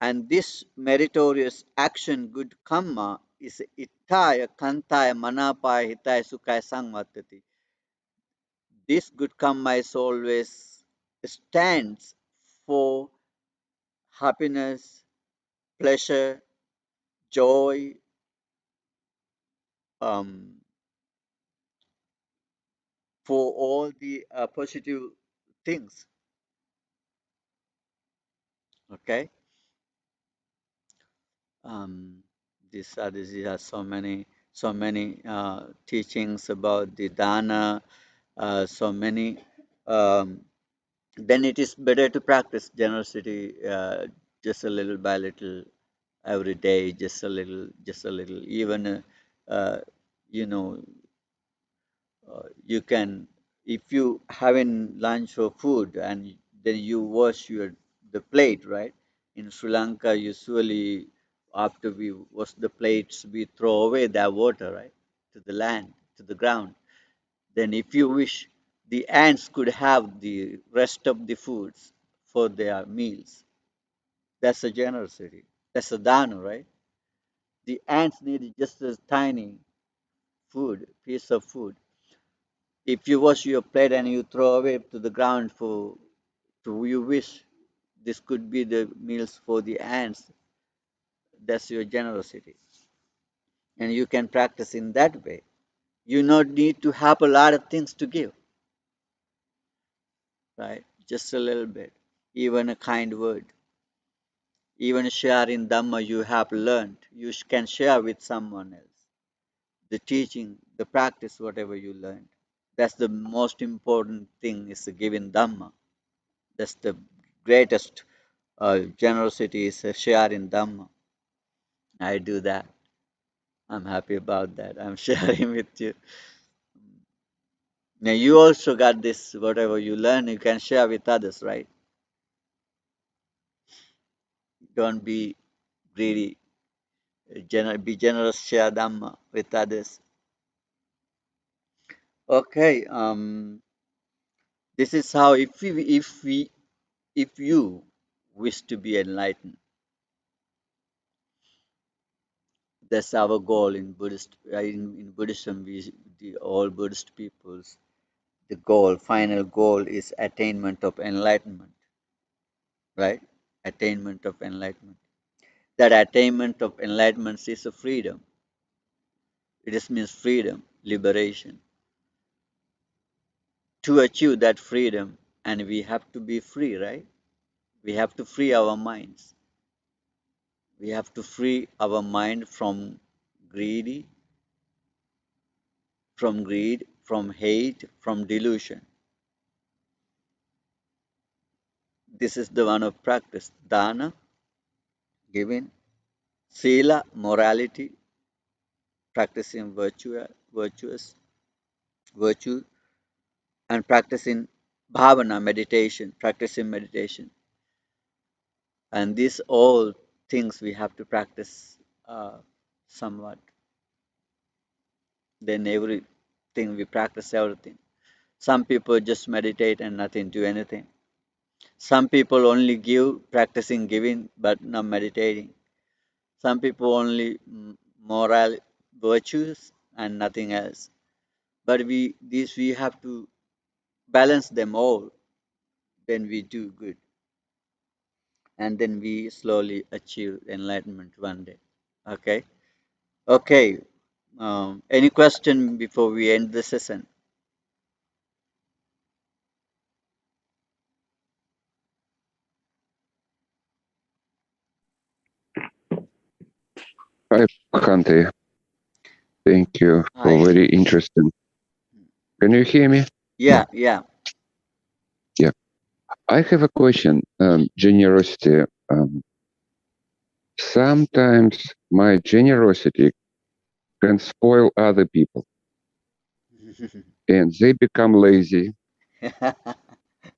And this meritorious action, good karma, is ittaya, kantaya, manapaya, hitaya, sukaya, sangvatati. This good karma is always stands for happiness, pleasure, joy, um, for all the positive things. Okay. Um, these are so many teachings about the dana, so many. Um, then it is better to practice generosity just a little by little every day, just a little. Even you know, you can, if you having lunch or food and then you wash the plate, right? In Sri Lanka, usually after we wash the plates, we throw away that water, right, to the land, to the ground. Then, if you wish, the ants could have the rest of the foods for their meals. That's a generosity. That's a dana, right? The ants need just a tiny piece of food. If you wash your plate and you throw away to the ground for to you wish, this could be the meals for the ants. That's your generosity. And you can practice in that way. You not need to have a lot of things to give, right? Just a little bit. Even a kind word. Even sharing Dhamma you have learned, you can share with someone else. The teaching, the practice, whatever you learned. That's the most important thing is giving Dhamma. That's the greatest generosity is sharing Dhamma. I do that. I'm happy about that. I'm sharing with you. Now you also got this, whatever you learn, you can share with others, right? Don't be greedy. Be generous, share Dhamma with others. Okay. This is how if you wish to be enlightened, that's our goal in in Buddhism. All Buddhist peoples, the final goal is attainment of enlightenment, right? Attainment of enlightenment. That attainment of enlightenment is a freedom. It just means freedom, liberation. To achieve that freedom, and we have to be free, right? We have to free our minds. We have to free our mind greedy, from greed, from hate, from delusion. This is the one of practice. Dana, giving, sila, morality, practicing virtuous virtue, and practicing bhavana, meditation, practicing meditation. And these all things we have to practice somewhat. Then everything we practice everything. Some people just meditate and nothing do anything. Some people only give, practicing giving, but not meditating. Some people only moral virtues and nothing else. But we have to balance them all. Then we do good, and then we slowly achieve enlightenment one day. Okay. Okay. Any question before we end the session? Hi, Hante. Thank you for Hi. very interesting. Can you hear me? Yeah, yeah. Yeah. I have a question. Generosity. Sometimes my generosity can spoil other people, and they become lazy.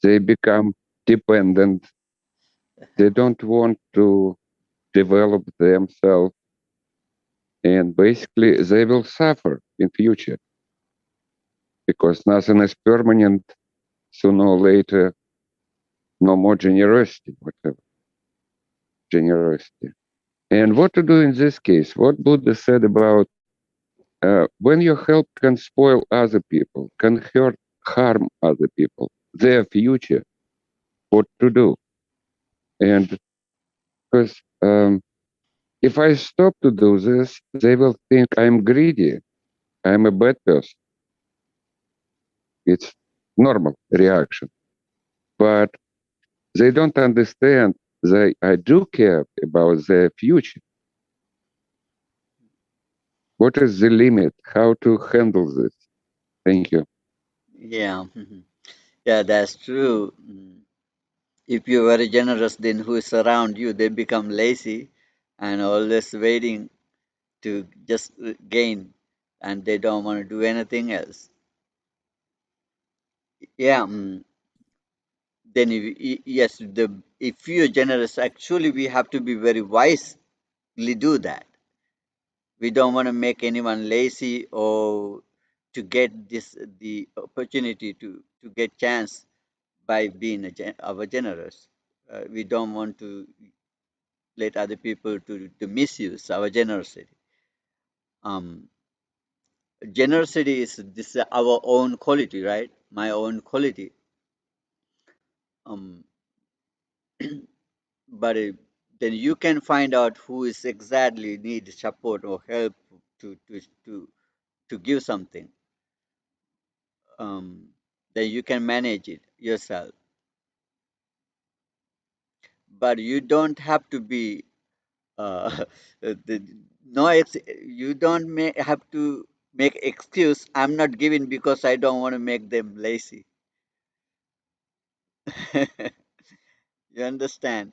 They become dependent. They don't want to develop themselves, and basically they will suffer in future because nothing is permanent. Sooner or later, no more generosity, whatever generosity. And what to do in this case? What Buddha said about when your help can spoil other people, can harm other people, their future, what to do? And because if I stop to do this, they will think I'm greedy, I'm a bad person. It's normal reaction. But they don't understand that I do care about their future. What is the limit? How to handle this? Thank you. Yeah. Yeah, that's true. If you're very generous, then who is around you, they become lazy and always waiting to just gain, and they don't want to do anything else. Yeah. Then yes, if you're generous, actually we have to be very wisely do that. We don't want to make anyone lazy or to get the opportunity to get chance by being our generous. We don't want to let other people to misuse our generosity. Um, Generosity is this our own quality, right? My own quality. Um, but then you can find out who is exactly need support or help to to to to give something. Um, then you can manage it yourself. But you don't have to be the, no you don't have to make excuse. I'm not giving because I don't want to make them lazy. You understand?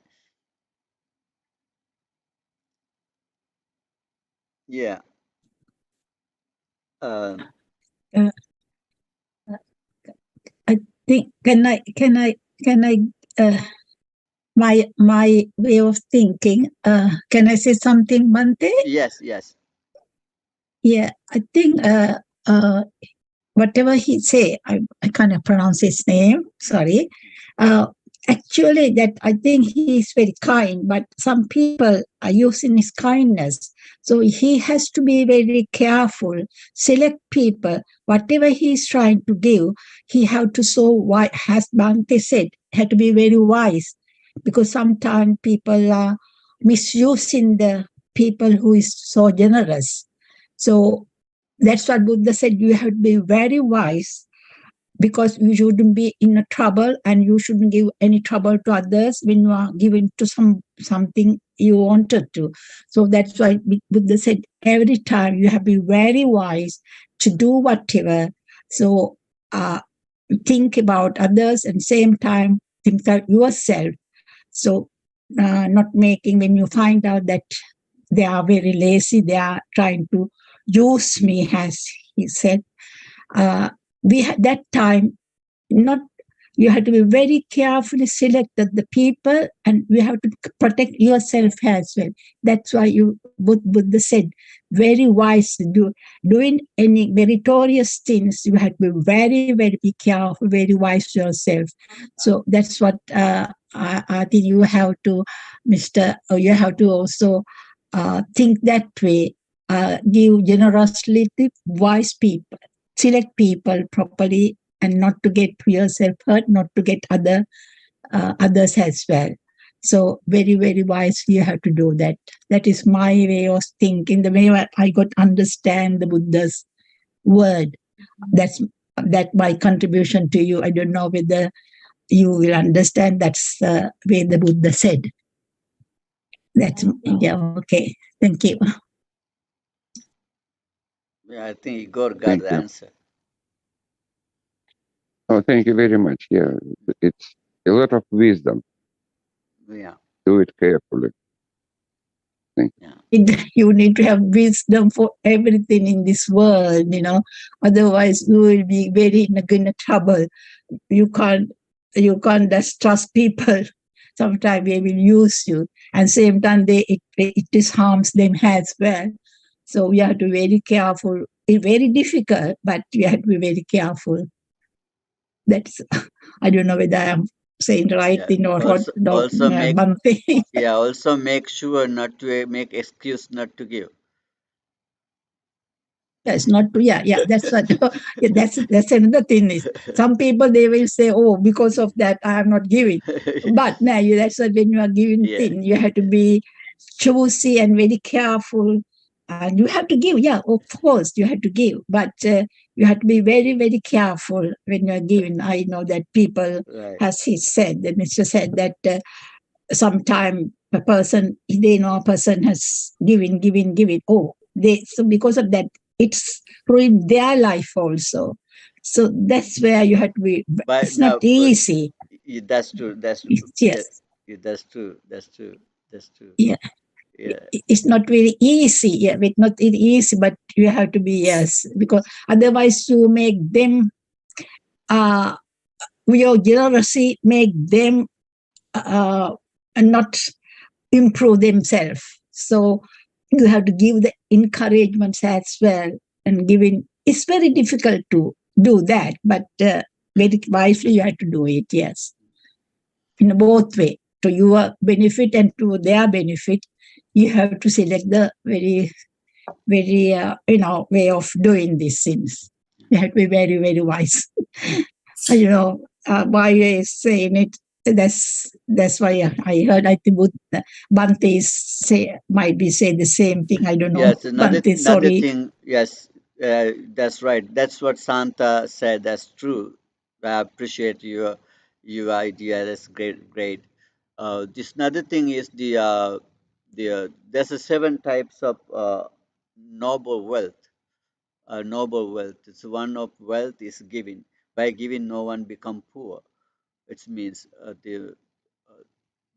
Yeah. Um, Uh, I think can I uh, my way of thinking. Can I say something, Bante? yes, yes. Yeah, I think whatever he say, I can't pronounce his name. Sorry. Uh, Actually, that I think he is very kind, but some people are using his kindness. So he has to be very careful. Select people. Whatever he is trying to give, he have to so why has Bhante said, had to be very wise, because sometimes people are misusing the people who is so generous. So that's what Buddha said. You have to be very wise because you shouldn't be in a trouble and you shouldn't give any trouble to others when you are giving to something you wanted to. So that's why Buddha said every time you have to be very wise to do whatever. So think about others and same time think about yourself. So not making when you find out that they are very lazy, they are trying to use me, as he said. We had that time, not you have to be very carefully selected the people, and you have to protect yourself as well. That's why Buddha said very wise doing any meritorious things. You have to be very, very be careful, very wise yourself. So that's what I think you have to, you have to also think that way. Give generously to wise people, select people properly, and not to get yourself hurt, not to get others as well. So very, very wisely you have to do that. That is my way of thinking, the way I got understand the Buddha's word. That's that my contribution to you. I don't know whether you will understand. That's the way the Buddha said. That's yeah, okay. Thank you. Yeah, I think Igor got Thank the you. answer. Oh, thank you very much. Yeah, it's a lot of wisdom. Yeah, Do it carefully. Thank you. yeah, You need to have wisdom for everything in this world, otherwise you will be very in a trouble. You can't just trust people. Sometimes they will use you, and same time it is harms them as well. So we have to be very careful. It's very difficult, but we have to be very careful. That's I don't know whether I'm saying the right yeah. thing or what. Also make One thing. yeah. Also make sure not to make excuse not to give. Yes, not to, yeah, that's what, yeah, that's another thing is some people they will say, oh, because of that I am not giving. But no, that's what when you are giving Yeah, thing, you have to be choosy and very careful, and you have to give. Yeah, of course you have to give, but you have to be very, very careful when you are giving. I know that people, right. as he said, the Mr. said that sometime a person, they know a person has given. Oh, so because of that, it's ruined their life also. So that's where you have to be. But It's not no, easy. that's true. That's yeah, Yes, that's true. That's true. That's true. yeah. Yeah, It's not very easy. Yeah, it's not easy, but you have to be, yes, because otherwise you make them. Your generosity make them not improve themselves. So you have to give the encouragements as well, and giving. It's very difficult to do that, but very wisely you have to do it. Yes, in both way, to your benefit and to their benefit. You have to select the very, very way of doing these things. You have to be very, very wise. Why I saying it. That's why I heard. I think Bante might be saying the same thing. I don't know. yes. Bante, Another sorry. thing. Yes, that's right. That's what Santa said. That's true. I appreciate your idea. That's great. Great. This another thing is there's a seven types of noble wealth. Noble wealth. It's one of wealth is giving. By giving, no one become poor. It means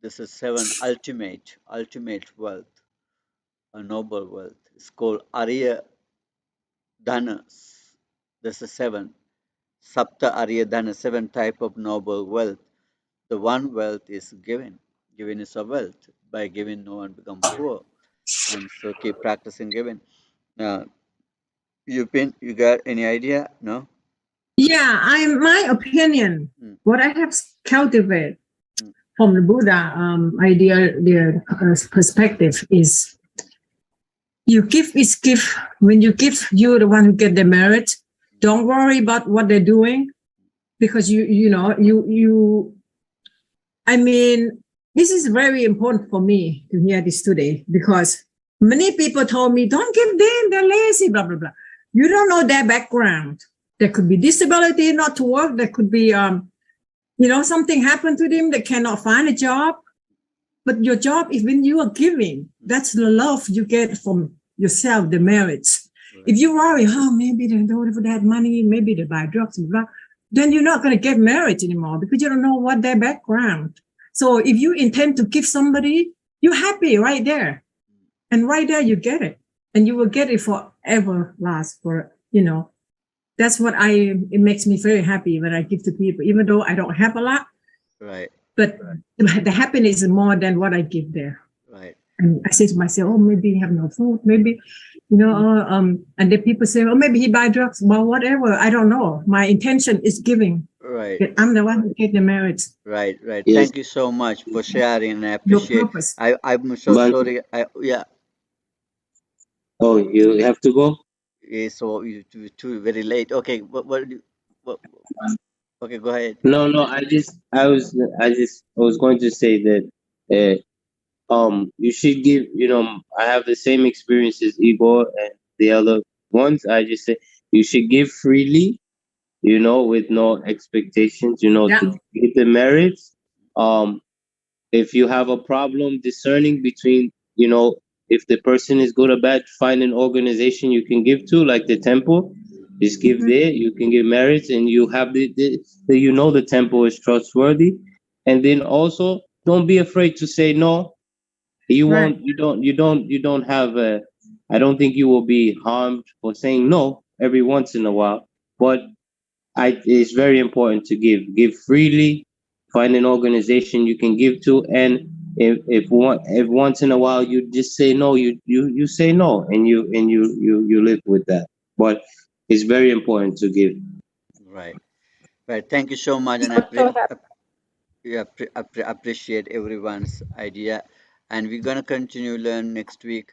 this is seven ultimate wealth, a noble wealth. It's called Arya Dhana. This is seven. Sapta Arya Dhana, seven type of noble wealth. The one wealth is giving. Giving is a wealth. By giving, no one become poor. And so keep practicing giving. Now, you got any idea? No? Yeah, my opinion, Mm, what I have cultivated mm, from the Buddha idea, their perspective is you give is give. When you give, you're the one who get the merit. Don't worry about what they're doing because you. I mean, this is very important for me to hear this today because many people told me, don't give them, they're lazy, blah, blah, blah. You don't know their background. There could be disability, not to work. There could be, something happened to them. They cannot find a job. But your job is when you are giving. That's the love you get from yourself, the merits. right. If you worry, maybe they don't have money, maybe they buy drugs, blah, blah, then you're not going to get married anymore because you don't know what their background. So if you intend to give somebody, you're happy right there. And right there you get it. And you will get it forever last That's it makes me very happy when I give to people, even though I don't have a lot. Right. But the happiness is more than what I give there. Right. And I say to myself, maybe he have no food, maybe, and then people say, maybe he buy drugs, well, whatever. I don't know. My intention is giving. Right. I'm the one who get the merit. Right. Right. Yes, Thank you so much for sharing, and I Your appreciate. purpose. I'm so but sorry. Yeah. oh, you have to go? So you too very late. Okay. What? Okay. Go ahead. No, no. I was going to say that. You should give. I have the same experience as Igor and the other ones. I just say you should give freely. With no expectations. Yeah. To get the merits. If you have a problem discerning between, if the person is good or bad, find an organization you can give to, like the temple. Just give there. You can give merits, and you have the temple is trustworthy. And then also, don't be afraid to say no. You Right. won't. You don't have a. I don't think you will be harmed for saying no every once in a while. But it's very important to give. Give freely. Find an organization you can give to, and if once in a while you just say no, you say no, and you live with that. But it's very important to give. Right. Right. Thank you so much, and appreciate everyone's idea. And we're gonna continue learn next week.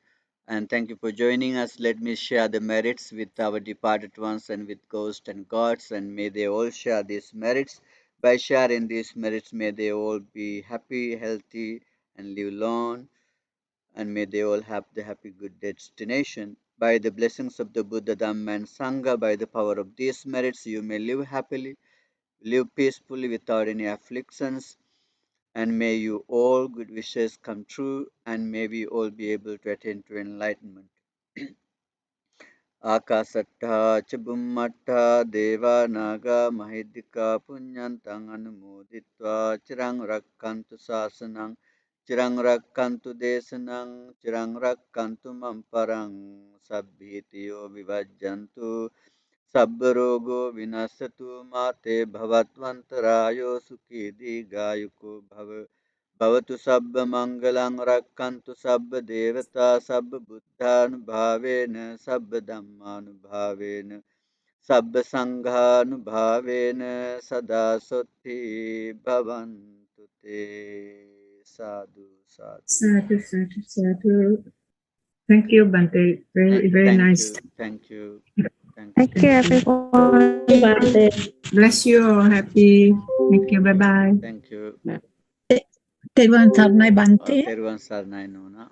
And thank you for joining us. Let me share the merits with our departed ones and with ghosts and gods, and may they all share these merits. By sharing these merits, may they all be happy, healthy, and live long, and may they all have the happy, good destination. By the blessings of the Buddha, Dhamma, and Sangha, by the power of these merits, you may live happily, live peacefully without any afflictions, and may you all good wishes come true, and may we all be able to attain to enlightenment. Akasatta cha Bhummatta Deva Naga Mahidika Punyantang Anumoditva Chirang Rakkantu Sasanang Chirang Rakkantu Desanang Chirang Rakkantu Mamparang Sabbhitiyo Vivajjantu Sabbarogo Vinasatu Mate Bhavatvantarayo Sukhi Digayuko Bhavatu Sabba Mangalang Rakkantu Sabba Devata Sabba Buddhanubhavena Sabba Dhammanubhavena Sabba Sanghanubhavena Sada Sotti Bhavantu Te. Sadhu Sadhu. Sadhu, sadhu, sadhu. Thank you, Bante. Very nice. Thank you. Thank you, everyone. Bless you all. Happy. Thank you. Bye bye. Thank you. Teruvan Sarnai Bante. Teruvan Sarnai Nona.